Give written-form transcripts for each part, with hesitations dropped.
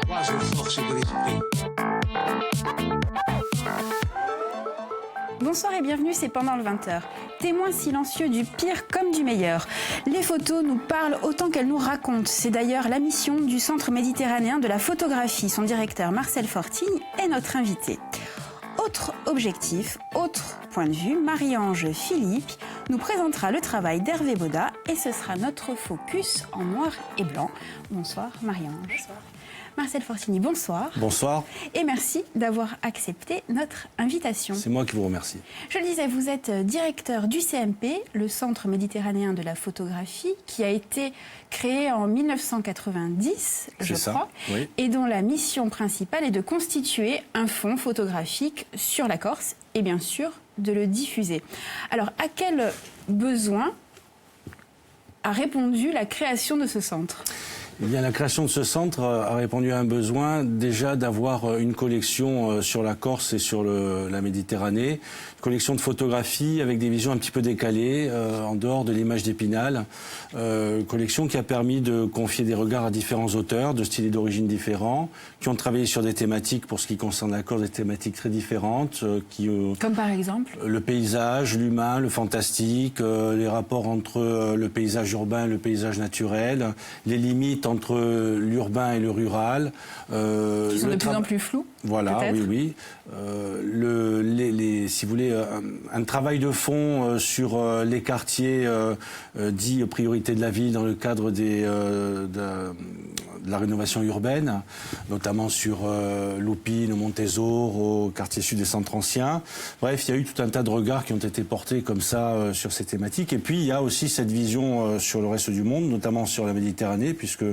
Oiseau force de l'esprit. Bonsoir et bienvenue, c'est Pendant le 20h. Témoins silencieux du pire comme du meilleur. Les photos nous parlent autant qu'elles nous racontent. C'est d'ailleurs la mission du Centre méditerranéen de la photographie. Son directeur Marcel Fortigne est notre invité. Autre objectif, autre point de vue, Marie-Ange Philippe nous présentera le travail d'Hervé Baudat et ce sera notre focus en noir et blanc. Bonsoir Marie-Ange. Bonsoir. Marcel Fortigne, bonsoir. Bonsoir. Et merci d'avoir accepté notre invitation. C'est moi qui vous remercie. Je le disais, vous êtes directeur du CMP, le Centre méditerranéen de la photographie, qui a été créé en 1990, je crois, oui. Et dont la mission principale est de constituer un fonds photographique sur la Corse et bien sûr de le diffuser. Alors, à quel besoin a répondu la création de ce centre ? Eh bien, la création de ce centre a répondu à un besoin déjà d'avoir une collection sur la Corse et sur la Méditerranée, une collection de photographies avec des visions un petit peu décalées, en dehors de l'image d'Épinal, collection qui a permis de confier des regards à différents auteurs de styles et d'origines différents, qui ont travaillé sur des thématiques, pour ce qui concerne la Corse, des thématiques très différentes. Comme par exemple le paysage, l'humain, le fantastique, les rapports entre le paysage urbain et le paysage naturel, les limites entre l'urbain et le rural. Qui sont de plus en plus flous. Voilà, oui. Si vous voulez, un travail de fond sur les quartiers dits priorités de la ville dans le cadre de la rénovation urbaine, notamment sur Loupine, Montésor, au quartier sud des centres anciens. Bref, il y a eu tout un tas de regards qui ont été portés comme ça sur ces thématiques. Et puis, il y a aussi cette vision sur le reste du monde, notamment sur la Méditerranée, puisque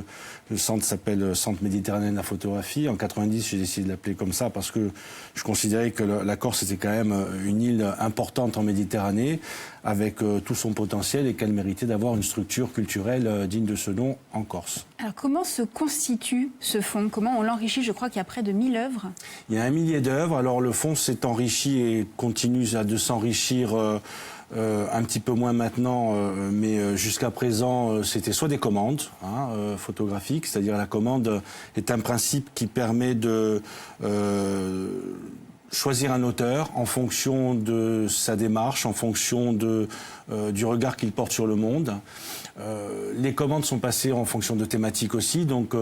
le centre s'appelle Centre méditerranéen de la photographie. En 90, j'ai décidé de l'appeler comme ça parce que je considérais que la Corse était quand même une île importante en Méditerranée, avec tout son potentiel, et qu'elle méritait d'avoir une structure culturelle digne de ce nom en Corse. Alors comment se constitue ce fonds? Comment on l'enrichit? Je crois qu'il y a près de 1000 œuvres. Il y a 1 millier d'œuvres. Alors le fonds s'est enrichi et continue de s'enrichir un petit peu moins maintenant, mais jusqu'à présent, c'était soit des commandes photographiques, c'est-à-dire la commande est un principe qui permet de choisir un auteur en fonction de sa démarche, en fonction du regard qu'il porte sur le monde. Les commandes sont passées en fonction de thématiques aussi, donc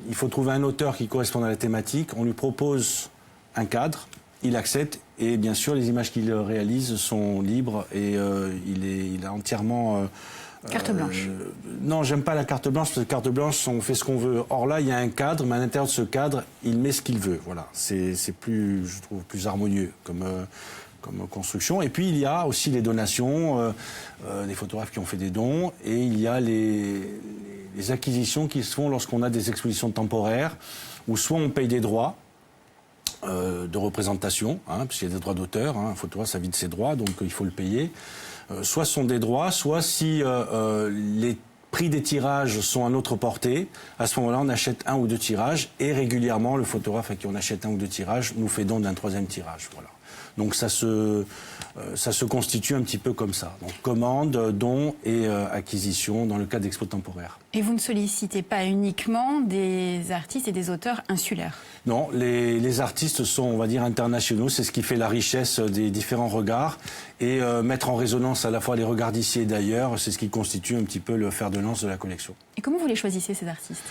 il faut trouver un auteur qui corresponde à la thématique. On lui propose un cadre, il accepte, et bien sûr les images qu'il réalise sont libres et il a entièrement... Carte blanche. Non, j'aime pas la carte blanche, parce que carte blanche, on fait ce qu'on veut. Or là, il y a un cadre, mais à l'intérieur de ce cadre, il met ce qu'il veut. Voilà, c'est plus, je trouve, plus harmonieux comme construction. Et puis il y a aussi les donations, des photographes qui ont fait des dons, et il y a les acquisitions qui se font lorsqu'on a des expositions temporaires, où soit on paye des droits de représentation, puisqu'il y a des droits d'auteur, un photographe ça vit de ses droits, donc il faut le payer. Soit ce sont des droits, soit si les prix des tirages sont à notre portée, à ce moment-là on achète 1 ou 2 tirages, et régulièrement le photographe à qui on achète 1 ou 2 tirages nous fait don d'un 3e tirage. Voilà. Donc ça se constitue un petit peu comme ça. Donc commande, don et acquisition dans le cas d'expos temporaires. Et vous ne sollicitez pas uniquement des artistes et des auteurs insulaires? Non, les artistes sont, on va dire, internationaux. C'est ce qui fait la richesse des différents regards. Et mettre en résonance à la fois les regards d'ici et d'ailleurs, c'est ce qui constitue un petit peu le fer de lance de la collection. Et comment vous les choisissez, ces artistes?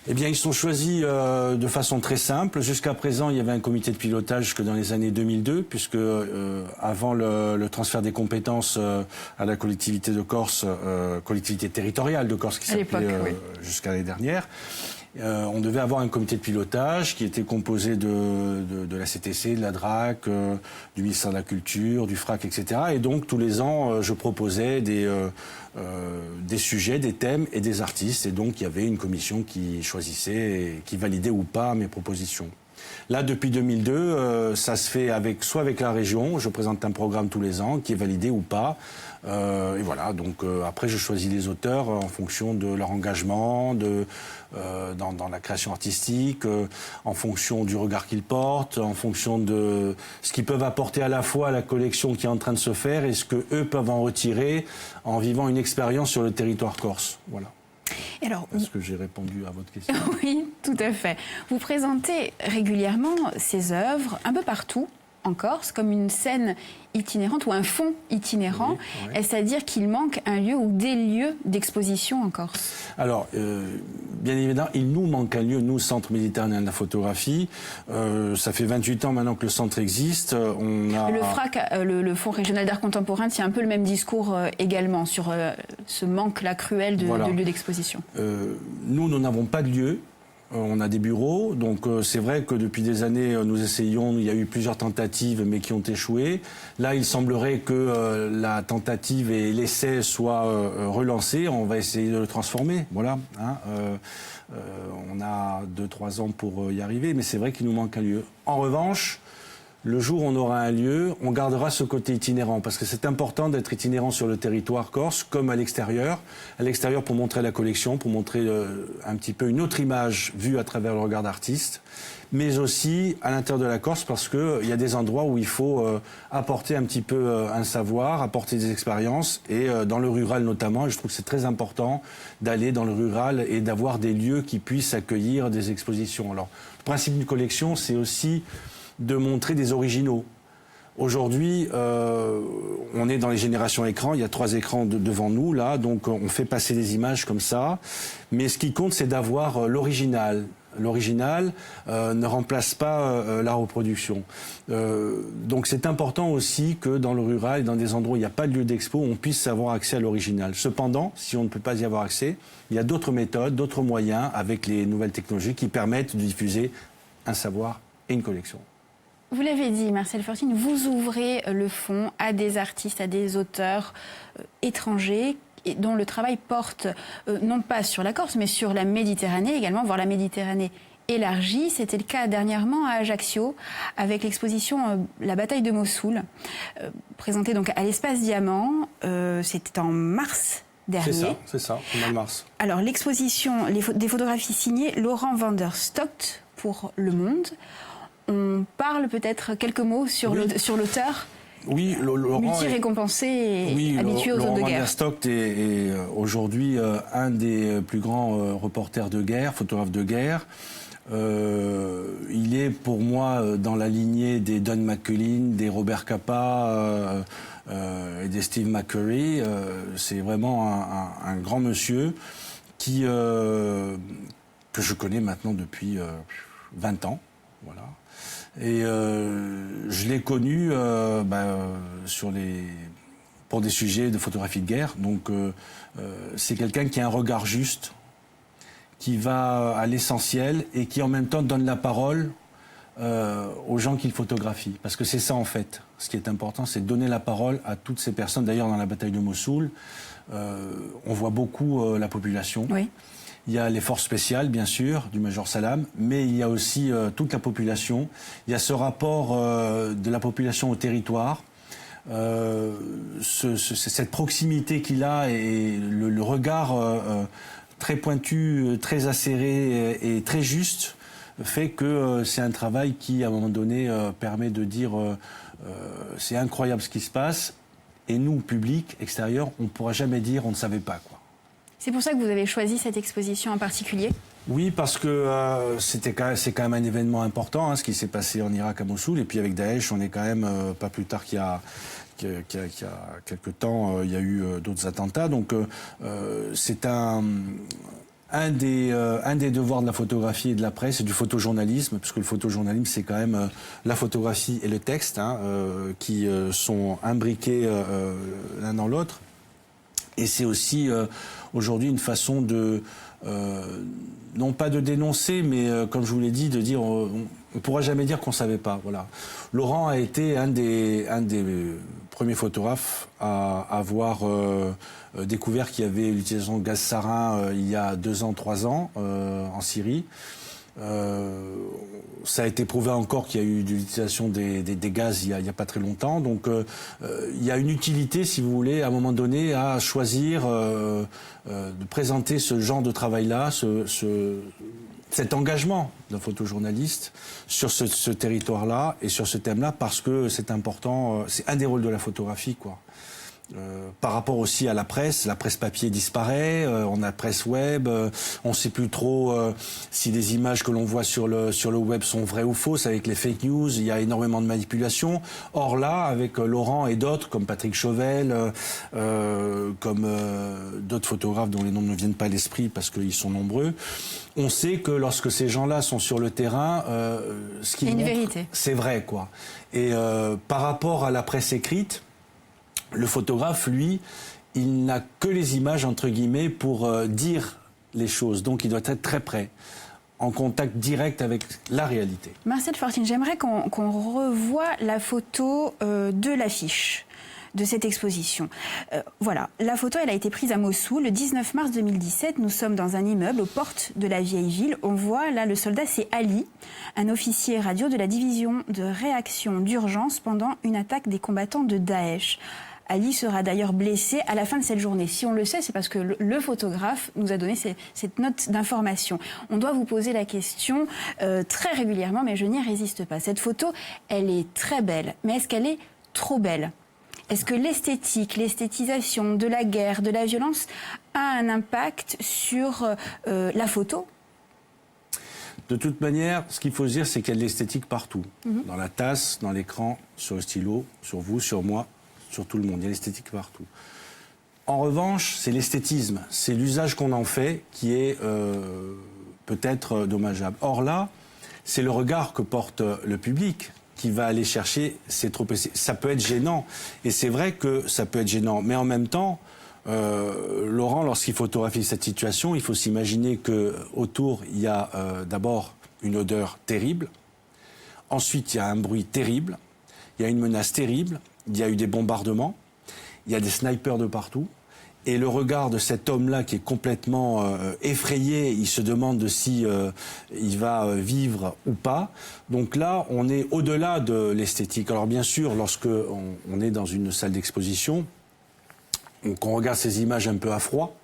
Eh bien, ils sont choisis de façon très simple. Jusqu'à présent, il y avait un comité de pilotage jusque dans les années 2002, puisque avant le transfert des compétences à la collectivité de Corse, collectivité territoriale de Corse qui s'appelait jusqu'à l'année dernière, on devait avoir un comité de pilotage qui était composé de la CTC, de la DRAC, du ministère de la Culture, du FRAC, etc. Et donc, tous les ans, je proposais des sujets, des thèmes et des artistes. Et donc, il y avait une commission qui choisissait et qui validait ou pas mes propositions. Là, depuis 2002, ça se fait soit avec la région, je présente un programme tous les ans qui est validé ou pas. Et voilà, donc après je choisis les auteurs en fonction de leur engagement, dans la création artistique, en fonction du regard qu'ils portent, en fonction de ce qu'ils peuvent apporter à la fois à la collection qui est en train de se faire et ce qu'eux peuvent en retirer en vivant une expérience sur le territoire corse. Voilà. Alors, est-ce que j'ai répondu à votre question? Oui, tout à fait. Vous présentez régulièrement ces œuvres un peu partout en Corse, comme une scène itinérante ou un fond itinérant. Oui, oui. Est-ce à dire qu'il manque un lieu ou des lieux d'exposition en Corse? Alors, bien évidemment, il nous manque un lieu, nous, Centre méditerranéen de la photographie. Ça fait 28 ans maintenant que le centre existe. On a... Le FRAC, le Fonds régional d'art contemporain, tient un peu le même discours également sur ce manque-là cruel de lieux d'exposition. Nous n'avons pas de lieu. On a des bureaux, donc c'est vrai que depuis des années, nous essayons, il y a eu plusieurs tentatives, mais qui ont échoué. Là, il semblerait que la tentative et l'essai soient relancés. On va essayer de le transformer, voilà. Hein, on a 2-3 ans pour y arriver, mais c'est vrai qu'il nous manque un lieu. En revanche, le jour où on aura un lieu, on gardera ce côté itinérant, parce que c'est important d'être itinérant sur le territoire corse, comme à l'extérieur. À l'extérieur pour montrer la collection, pour montrer un petit peu une autre image vue à travers le regard d'artiste, mais aussi à l'intérieur de la Corse, parce qu'il y a des endroits où il faut apporter un petit peu un savoir, apporter des expériences, et dans le rural notamment, et je trouve que c'est très important d'aller dans le rural et d'avoir des lieux qui puissent accueillir des expositions. Alors, le principe d'une collection, c'est aussi de montrer des originaux. Aujourd'hui, on est dans les générations écrans, il y a 3 écrans devant nous, là, donc on fait passer des images comme ça, mais ce qui compte, c'est d'avoir l'original. L'original ne remplace pas la reproduction. Donc c'est important aussi que dans le rural et dans des endroits où il n'y a pas de lieu d'expo, on puisse avoir accès à l'original. Cependant, si on ne peut pas y avoir accès, il y a d'autres méthodes, d'autres moyens avec les nouvelles technologies qui permettent de diffuser un savoir et une collection. Vous l'avez dit, Marcel Fortine, vous ouvrez le fonds à des artistes, à des auteurs étrangers dont le travail porte non pas sur la Corse, mais sur la Méditerranée également, voire la Méditerranée élargie. C'était le cas dernièrement à Ajaccio, avec l'exposition La bataille de Mossoul, présentée donc à l'Espace Diamant. C'était en mars dernier. C'est ça, au mois de mars. Alors l'exposition, des photographies signées Laurent van der Stokt pour Le Monde. On parle peut-être quelques mots sur l'auteur. Oui, Laurent multi-récompensé et habitué aux zones de guerre. Laurent van der Stokt est aujourd'hui un des plus grands reporters de guerre, photographes de guerre. Il est pour moi dans la lignée des Don McCullin, des Robert Capa et des Steve McCurry. C'est vraiment un grand monsieur que je connais maintenant depuis 20 ans. Voilà. Et je l'ai connu pour des sujets de photographie de guerre. Donc c'est quelqu'un qui a un regard juste, qui va à l'essentiel et qui en même temps donne la parole aux gens qu'il photographie. Parce que c'est ça en fait. Ce qui est important, c'est de donner la parole à toutes ces personnes. D'ailleurs, dans la bataille de Mossoul, on voit beaucoup la population. Oui. Il y a les forces spéciales, bien sûr, du Major Salam, mais il y a aussi toute la population. Il y a ce rapport de la population au territoire, cette proximité qu'il a et le regard très pointu, très acéré et très juste fait que c'est un travail qui, à un moment donné, permet de dire c'est incroyable ce qui se passe. Et nous, public, extérieur, on ne pourra jamais dire on ne savait pas, quoi. C'est pour ça que vous avez choisi cette exposition en particulier? Oui, parce que c'est quand même un événement important, ce qui s'est passé en Irak à Mossoul. Et puis avec Daesh, on est quand même, pas plus tard qu'il y a quelques temps, il y a eu d'autres attentats. Donc c'est un des devoirs de la photographie et de la presse et du photojournalisme, parce que le photojournalisme, c'est quand même la photographie et le texte qui sont imbriqués l'un dans l'autre. Et c'est aussi aujourd'hui une façon de, non pas de dénoncer, mais comme je vous l'ai dit, de dire on ne pourra jamais dire qu'on ne savait pas. Voilà. Laurent a été un des premiers photographes à avoir découvert qu'il y avait l'utilisation de gaz sarin il y a 2 ans, 3 ans en Syrie. Ça a été prouvé encore qu'il y a eu de l'utilisation des gaz il y a pas très longtemps. Donc il y a une utilité, si vous voulez, à un moment donné, à choisir de présenter ce genre de travail-là, cet engagement d'un photojournaliste sur ce territoire-là et sur ce thème-là, parce que c'est important, c'est un des rôles de la photographie, quoi. Par rapport aussi à la presse papier disparaît, on a la presse web, on ne sait plus trop si les images que l'on voit sur le web sont vraies ou fausses, avec les fake news, il y a énormément de manipulations. Or là, avec Laurent et d'autres, comme Patrick Chauvel, comme d'autres photographes dont les noms ne viennent pas à l'esprit parce qu'ils sont nombreux, on sait que lorsque ces gens-là sont sur le terrain, ce qu'ils montrent, c'est vrai, quoi. Et par rapport à la presse écrite, le photographe, lui, il n'a que les images, entre guillemets, pour dire les choses. Donc, il doit être très près, en contact direct avec la réalité. Marcel Fortine, j'aimerais qu'on revoie la photo de l'affiche de cette exposition. Voilà, la photo, elle a été prise à Mossoul le 19 mars 2017. Nous sommes dans un immeuble aux portes de la vieille ville. On voit là le soldat, c'est Ali, un officier radio de la division de réaction d'urgence pendant une attaque des combattants de Daesh. Ali sera d'ailleurs blessé à la fin de cette journée. Si on le sait, c'est parce que le photographe nous a donné cette note d'information. On doit vous poser la question très régulièrement, mais je n'y résiste pas. Cette photo, elle est très belle, mais est-ce qu'elle est trop belle ? Est-ce que l'esthétique, l'esthétisation de la guerre, de la violence a un impact sur la photo ? De toute manière, ce qu'il faut se dire, c'est qu'il y a de l'esthétique partout. Dans la tasse, dans l'écran, sur le stylo, sur vous, sur moi, sur tout le monde. Il y a l'esthétique partout. En revanche, c'est l'esthétisme. C'est l'usage qu'on en fait qui est peut-être dommageable. Or là, c'est le regard que porte le public qui va aller chercher ces trop... Ça peut être gênant. Et c'est vrai que ça peut être gênant. Mais en même temps, Laurent, lorsqu'il photographie cette situation, il faut s'imaginer qu'autour, il y a d'abord une odeur terrible. Ensuite, il y a un bruit terrible. Il y a une menace terrible. Il y a eu des bombardements. Il y a des snipers de partout. Et le regard de cet homme-là qui est complètement effrayé, il se demande si il va vivre ou pas. Donc là, on est au-delà de l'esthétique. Alors bien sûr, lorsque on est dans une salle d'exposition, qu'on regarde ces images un peu à froid,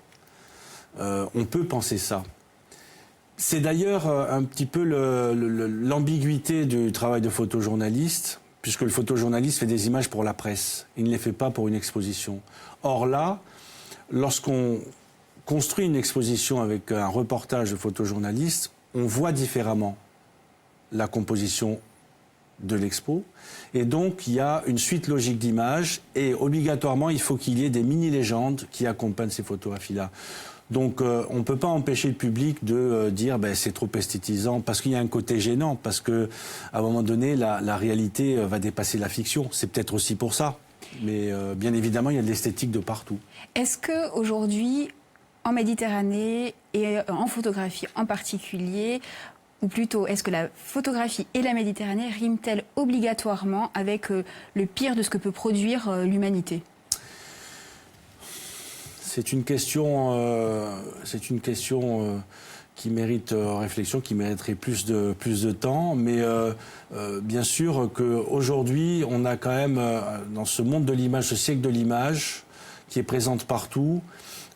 on peut penser ça. C'est d'ailleurs un petit peu l'ambiguïté du travail de photojournaliste, puisque le photojournaliste fait des images pour la presse. Il ne les fait pas pour une exposition. Or là, lorsqu'on construit une exposition avec un reportage de photojournaliste, on voit différemment la composition de l'expo. Et donc, il y a une suite logique d'images et obligatoirement, il faut qu'il y ait des mini-légendes qui accompagnent ces photographies-là. Donc, on ne peut pas empêcher le public de dire c'est trop esthétisant parce qu'il y a un côté gênant, parce qu'à un moment donné, la réalité va dépasser la fiction. C'est peut-être aussi pour ça. Mais bien évidemment, il y a de l'esthétique de partout. Est-ce qu'aujourd'hui, en Méditerranée et en photographie en particulier, ou plutôt, est-ce que la photographie et la Méditerranée riment-elles obligatoirement avec le pire de ce que peut produire l'humanité ? C'est une question qui mérite réflexion, qui mériterait plus de temps. Mais bien sûr qu'aujourd'hui, on a quand même, dans ce monde de l'image, ce siècle de l'image, qui est présente partout.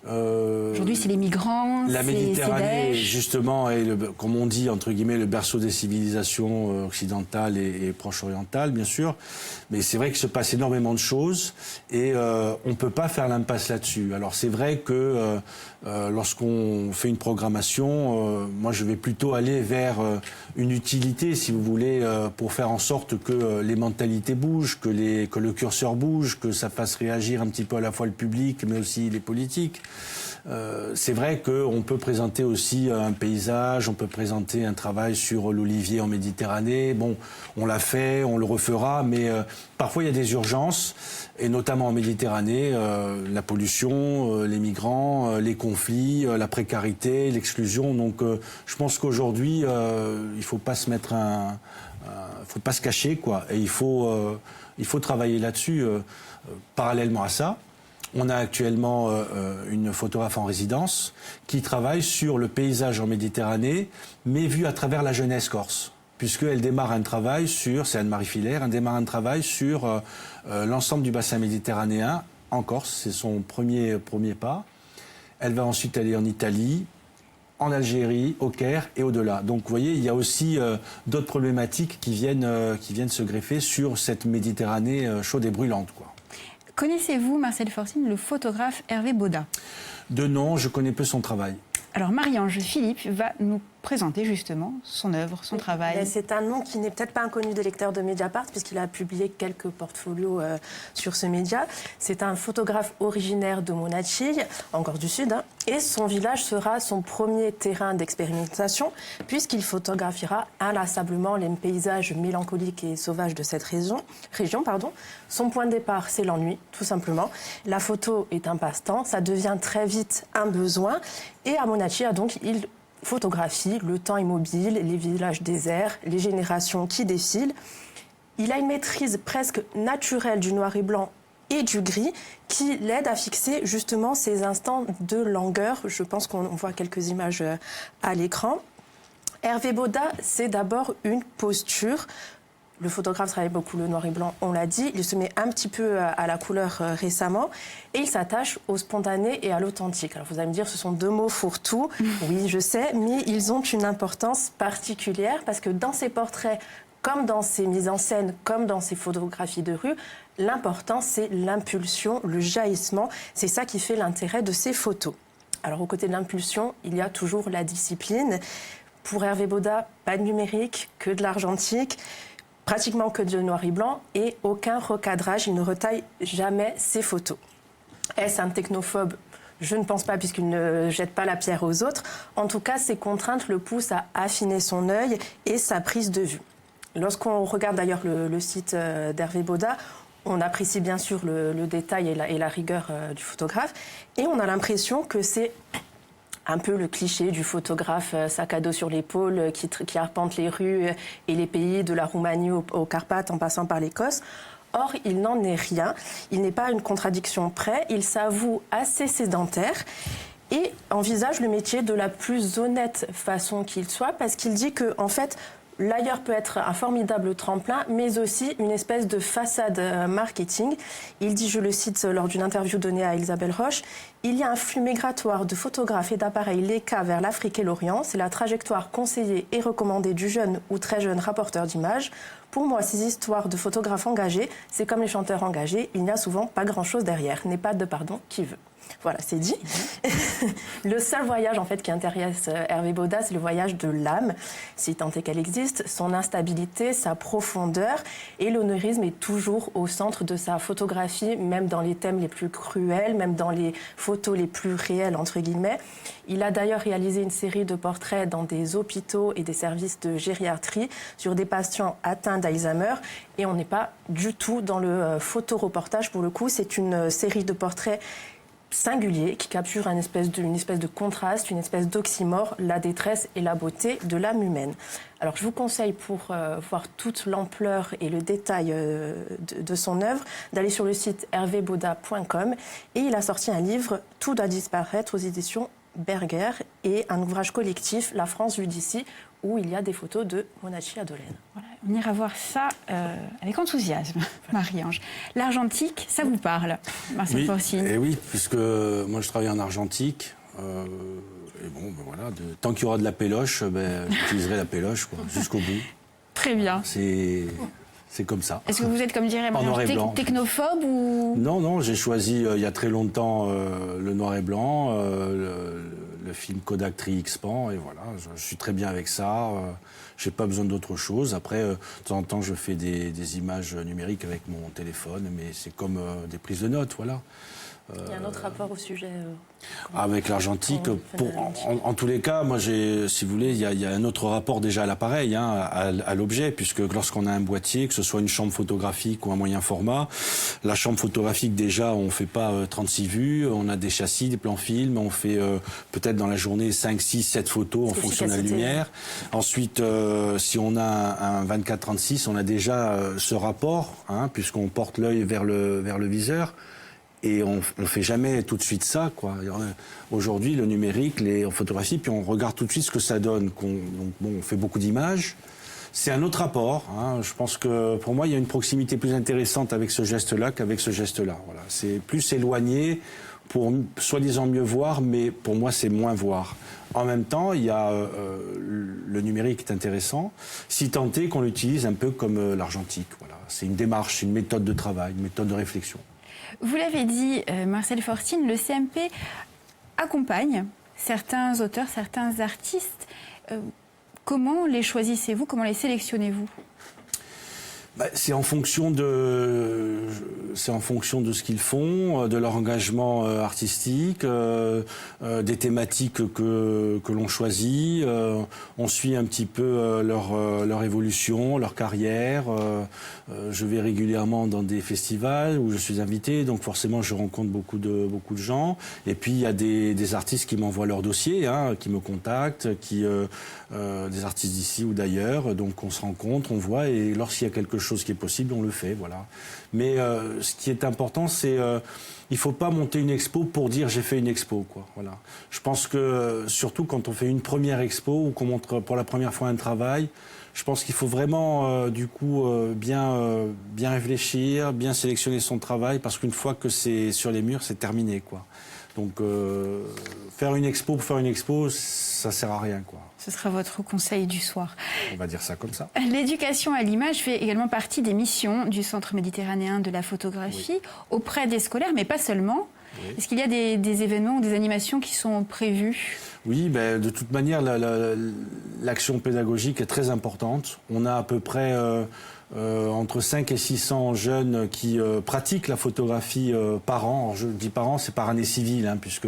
Aujourd'hui, c'est les migrants, la Méditerranée, c'est justement, est, comme on dit, entre guillemets, le berceau des civilisations occidentales et proche-orientales, bien sûr. Mais c'est vrai qu'il se passe énormément de choses et on ne peut pas faire l'impasse là-dessus. Alors c'est vrai que lorsqu'on fait une programmation, moi je vais plutôt aller vers une utilité, si vous voulez, pour faire en sorte que les mentalités bougent, que le curseur bouge, que ça fasse réagir un petit peu à la fois le public, mais aussi les politiques. C'est vrai qu'on peut présenter aussi un paysage, on peut présenter un travail sur l'olivier en Méditerranée. Bon, on l'a fait, on le refera, mais parfois il y a des urgences, et notamment en Méditerranée, la pollution, les migrants, les conflits, la précarité, l'exclusion. Donc je pense qu'aujourd'hui, il faut pas se mettre faut pas se cacher, quoi. Et il faut travailler là-dessus. Parallèlement à ça, on a actuellement une photographe en résidence qui travaille sur le paysage en Méditerranée, mais vu à travers la jeunesse corse. Puisqu'elle démarre un travail c'est Anne-Marie Filaire, elle démarre un travail sur l'ensemble du bassin méditerranéen en Corse, c'est son premier pas. Elle va ensuite aller en Italie, en Algérie, au Caire et au-delà. Donc vous voyez, il y a aussi d'autres problématiques qui viennent se greffer sur cette Méditerranée chaude et brûlante, quoi. Connaissez-vous, Marcel Forcine, le photographe Hervé Baudat? De nom, je connais peu son travail. Alors Marie-Ange Philippe va nous présenter justement son œuvre, son travail. C'est un nom qui n'est peut-être pas inconnu des lecteurs de Mediapart puisqu'il a publié quelques portfolios sur ce média. C'est un photographe originaire de Monachi, en Corse du Sud, et son village sera son premier terrain d'expérimentation puisqu'il photographiera inlassablement les paysages mélancoliques et sauvages de cette région. Son point de départ, c'est l'ennui, tout simplement. La photo est un passe-temps, ça devient très vite un besoin. Et à Monachi, donc, il photographie le temps immobile, les villages déserts, les générations qui défilent. Il a une maîtrise presque naturelle du noir et blanc et du gris qui l'aide à fixer justement ces instants de langueur. Je pense qu'on voit quelques images à l'écran. Hervé Baudat, c'est d'abord une posture. Le photographe travaille beaucoup le noir et blanc, on l'a dit. Il se met un petit peu à la couleur récemment et il s'attache au spontané et à l'authentique. Alors vous allez me dire, ce sont deux mots fourre-tout. Oui, je sais, mais ils ont une importance particulière parce que dans ses portraits, comme dans ses mises en scène, comme dans ses photographies de rue, l'important, c'est l'impulsion, le jaillissement. C'est ça qui fait l'intérêt de ces photos. Alors aux côtés de l'impulsion, il y a toujours la discipline. Pour Hervé Baudat, pas de numérique, que de l'argentique. Pratiquement que de noir et blanc et aucun recadrage. Il ne retaille jamais ses photos. Est-ce un technophobe? Je ne pense pas puisqu'il ne jette pas la pierre aux autres. En tout cas, ces contraintes le poussent à affiner son œil et sa prise de vue. Lorsqu'on regarde d'ailleurs le site d'Hervé Baudat, on apprécie bien sûr le détail et la rigueur du photographe. Et on a l'impression que c'est un peu le cliché du photographe sac à dos sur l'épaule qui arpente les rues et les pays de la Roumanie aux Carpates en passant par l'Écosse. Or, il n'en est rien. Il n'est pas à une contradiction près. Il s'avoue assez sédentaire et envisage le métier de la plus honnête façon qu'il soit parce qu'il dit que, en fait, l'ailleurs peut être un formidable tremplin, mais aussi une espèce de façade marketing. Il dit, je le cite lors d'une interview donnée à Isabelle Roche, « Il y a un flux migratoire de photographes et d'appareils Leica vers l'Afrique et l'Orient. C'est la trajectoire conseillée et recommandée du jeune ou très jeune rapporteur d'images. Pour moi, ces histoires de photographes engagés, c'est comme les chanteurs engagés. Il n'y a souvent pas grand-chose derrière. N'est pas de pardon qui veut. » Voilà, c'est dit. Le seul voyage en fait qui intéresse Hervé Baudat, c'est le voyage de l'âme, si tant est qu'elle existe, son instabilité, sa profondeur, et l'onirisme est toujours au centre de sa photographie, même dans les thèmes les plus cruels, même dans les photos les plus réelles entre guillemets. Il a d'ailleurs réalisé une série de portraits dans des hôpitaux et des services de gériatrie sur des patients atteints d'Alzheimer, et on n'est pas du tout dans le photoreportage pour le coup. C'est une série de portraits singulier qui capture une espèce de contraste, une espèce d'oxymore, la détresse et la beauté de l'âme humaine. Alors je vous conseille pour voir toute l'ampleur et le détail de son œuvre d'aller sur le site hervébaudat.com et il a sorti un livre « Tout doit disparaître » aux éditions Berger et un ouvrage collectif « La France vue d'ici » où il y a des photos de Monachi à Dolène. Voilà, on ira voir ça avec enthousiasme, Marie-Ange. L'argentique, ça vous parle, Marcel Forcine? Et oui, puisque moi je travaille en argentique. Et bon, ben voilà, tant qu'il y aura de la péloche, j'utiliserai la péloche jusqu'au bout. Très bien. C'est comme ça. Est-ce que vous êtes, comme dirait Marie-Ange, technophobe ou... Non, j'ai choisi il y a très longtemps le noir et blanc, le film Kodak Tri-X-Pan, et voilà, je suis très bien avec ça. J'ai pas besoin d'autre chose. Après, de temps en temps, je fais des images numériques avec mon téléphone, mais c'est comme des prises de notes, voilà. Il y a un autre rapport au sujet. Avec l'argentique, en tous les cas, moi, si vous voulez, il y a un autre rapport déjà à l'appareil, à l'objet, puisque lorsqu'on a un boîtier, que ce soit une chambre photographique ou un moyen format, la chambre photographique, déjà, on fait pas 36 vues, on a des châssis, des plans films, on fait peut-être dans la journée 5, 6, 7 photos en fonction de la lumière. Ensuite, si on a un 24-36, on a déjà ce rapport, puisqu'on porte l'œil vers le viseur. Et on fait jamais tout de suite ça, quoi. Aujourd'hui, le numérique, on photographie, puis on regarde tout de suite ce que ça donne. On fait beaucoup d'images. C'est un autre rapport. Je pense que pour moi, il y a une proximité plus intéressante avec ce geste-là qu'avec ce geste-là. Voilà. C'est plus éloigné pour soi-disant mieux voir, mais pour moi, c'est moins voir. En même temps, il y a le numérique est intéressant, si tant est qu'on l'utilise un peu comme l'argentique. Voilà. C'est une démarche, une méthode de travail, une méthode de réflexion. Vous l'avez dit, Marcel Fortine, le CMP accompagne certains auteurs, certains artistes. Comment les choisissez-vous? Comment les sélectionnez-vous? C'est en fonction de ce qu'ils font, de leur engagement artistique, des thématiques que l'on choisit. On suit un petit peu leur évolution, leur carrière. Je vais régulièrement dans des festivals où je suis invité, donc forcément je rencontre beaucoup de gens. Et puis il y a des artistes qui m'envoient leur dossier, qui me contactent, des artistes d'ici ou d'ailleurs. Donc on se rencontre, on voit, et lorsqu'il y a quelque chose qui est possible, on le fait, voilà. Mais ce qui est important, c'est il faut pas monter une expo pour dire j'ai fait une expo, quoi. Voilà. Je pense que surtout quand on fait une première expo ou qu'on montre pour la première fois un travail, je pense qu'il faut vraiment bien réfléchir, bien sélectionner son travail, parce qu'une fois que c'est sur les murs, c'est terminé, quoi. Donc faire une expo pour faire une expo, ça sert à rien, quoi. Ce sera votre conseil du soir. On va dire ça comme ça. L'éducation à l'image fait également partie des missions du Centre méditerranéen de la photographie, auprès des scolaires, mais pas seulement. Oui. Est-ce qu'il y a des événements ou des animations qui sont prévues? Oui, de toute manière, l'action pédagogique est très importante. On a à peu près entre 5 et 600 jeunes qui pratiquent la photographie par an. Alors, je dis par an, c'est par année civile, puisque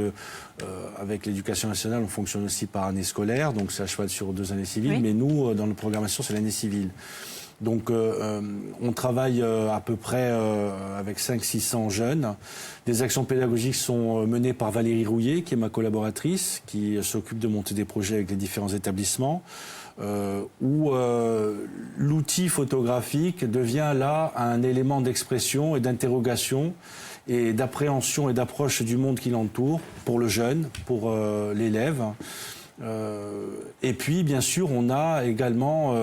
avec l'éducation nationale, on fonctionne aussi par année scolaire, donc c'est à cheval sur 2 années civiles. Oui. Mais nous, dans notre programmation, c'est l'année civile. Donc on travaille à peu près avec 500-600 jeunes. Des actions pédagogiques sont menées par Valérie Rouillet, qui est ma collaboratrice, qui s'occupe de monter des projets avec les différents établissements, où l'outil photographique devient là un élément d'expression et d'interrogation et d'appréhension et d'approche du monde qui l'entoure pour le jeune, pour l'élève. Et puis, bien sûr, on a également,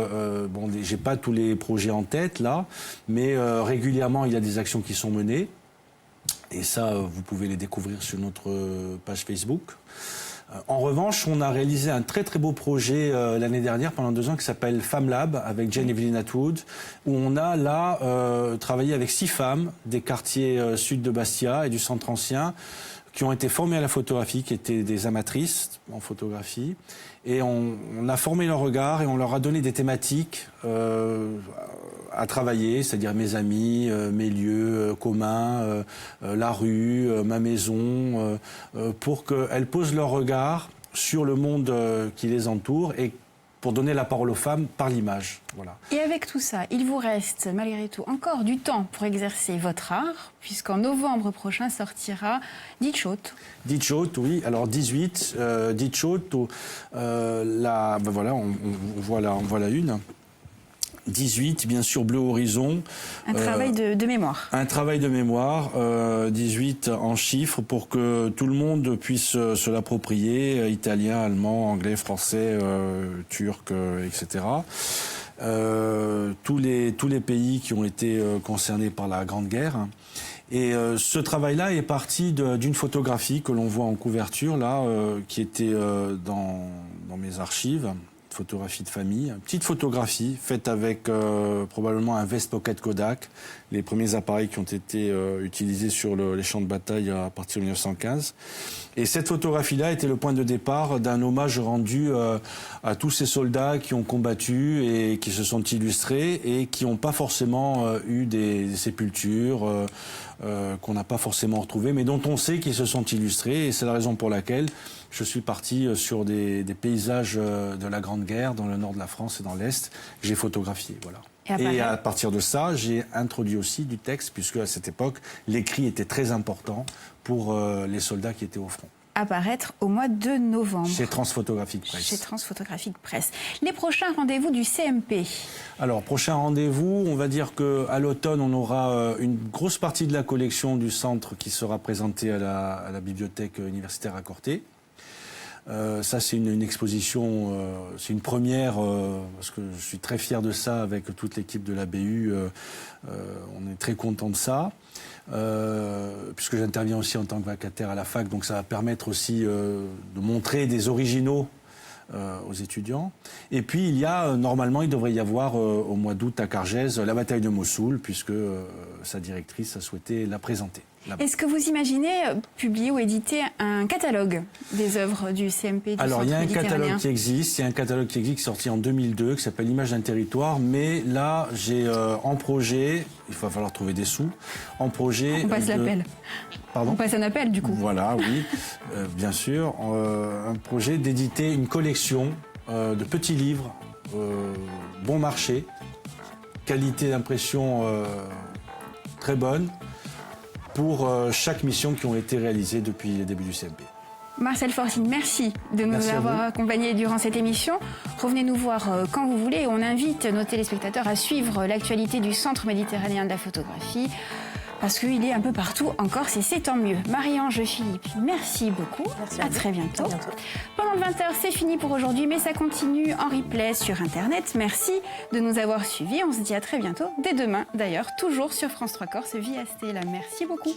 j'ai pas tous les projets en tête là, mais régulièrement il y a des actions qui sont menées, et ça, vous pouvez les découvrir sur notre page Facebook. En revanche, on a réalisé un très très beau projet l'année dernière, pendant 2 ans, qui s'appelle Femme Lab, avec Jane Evelyn Atwood, où on a là travaillé avec 6 femmes des quartiers sud de Bastia et du centre ancien, qui ont été formées à la photographie, qui étaient des amatrices en photographie. Et on a formé leur regard et on leur a donné des thématiques à travailler, c'est-à-dire mes amis, mes lieux communs, la rue, ma maison, pour qu'elles posent leur regard sur le monde qui les entoure et pour donner la parole aux femmes par l'image. Voilà. Et avec tout ça, il vous reste malgré tout encore du temps pour exercer votre art, puisqu'en novembre prochain sortira Ditchot. Ditchot, oui. Alors 18, Ditchot, voilà, on voit la une. 18, bien sûr, Bleu Horizon. Un travail de mémoire. Un travail de mémoire, 18 en chiffres, pour que tout le monde puisse se l'approprier, italien, allemand, anglais, français, turc, etc. Tous les pays qui ont été concernés par la Grande Guerre. Et ce travail-là est parti d'une photographie que l'on voit en couverture, là, qui était dans mes archives. Photographie de famille, une petite photographie faite avec probablement un Vest Pocket Kodak, les premiers appareils qui ont été utilisés sur les champs de bataille à partir de 1915. Et cette photographie-là était le point de départ d'un hommage rendu à tous ces soldats qui ont combattu et qui se sont illustrés et qui n'ont pas forcément eu des sépultures, qu'on n'a pas forcément retrouvées, mais dont on sait qu'ils se sont illustrés. Et c'est la raison pour laquelle je suis parti sur des paysages de la Grande Guerre dans le nord de la France et dans l'Est, que j'ai photographié. Voilà. Et à partir de ça, j'ai introduit aussi du texte, puisque à cette époque, l'écrit était très important pour les soldats qui étaient au front. Apparaître au mois de novembre. Chez Transphotographique Presse. Chez Transphotographique Presse. Les prochains rendez-vous du CMP. Alors, prochain rendez-vous, on va dire qu'à l'automne, on aura une grosse partie de la collection du centre qui sera présentée à la bibliothèque universitaire à Corté. Ça, c'est une exposition, c'est une première, parce que je suis très fier de ça avec toute l'équipe de la BU. On est très content de ça, puisque j'interviens aussi en tant que vacataire à la fac, donc ça va permettre aussi de montrer des originaux aux étudiants. Et puis il y a, normalement, il devrait y avoir au mois d'août à Cargèse la bataille de Mossoul, puisque sa directrice a souhaité la présenter. Est-ce que vous imaginez publier ou éditer un catalogue des œuvres du CMP du Alors, il y a un Centre catalogue qui existe, sorti en 2002, qui s'appelle L'image d'un territoire, mais là, j'ai en projet, il va falloir trouver des sous, en projet... On passe l'appel. Pardon ? On passe un appel, du coup. Voilà, oui, bien sûr, un projet d'éditer une collection de petits livres, bon marché, qualité d'impression très bonne, pour chaque mission qui ont été réalisées depuis les débuts du CMP. Marcel Fortine, merci de nous avoir accompagnés durant cette émission. Revenez nous voir quand vous voulez. On invite nos téléspectateurs à suivre l'actualité du Centre méditerranéen de la photographie, parce qu'il est un peu partout en Corse et c'est tant mieux. Marie-Ange Philippe, merci beaucoup. Merci à très bientôt. À bientôt. Pendant 20h, c'est fini pour aujourd'hui, mais ça continue en replay sur Internet. Merci de nous avoir suivis. On se dit à très bientôt, dès demain d'ailleurs, toujours sur France 3 Corse via Stella. Merci beaucoup.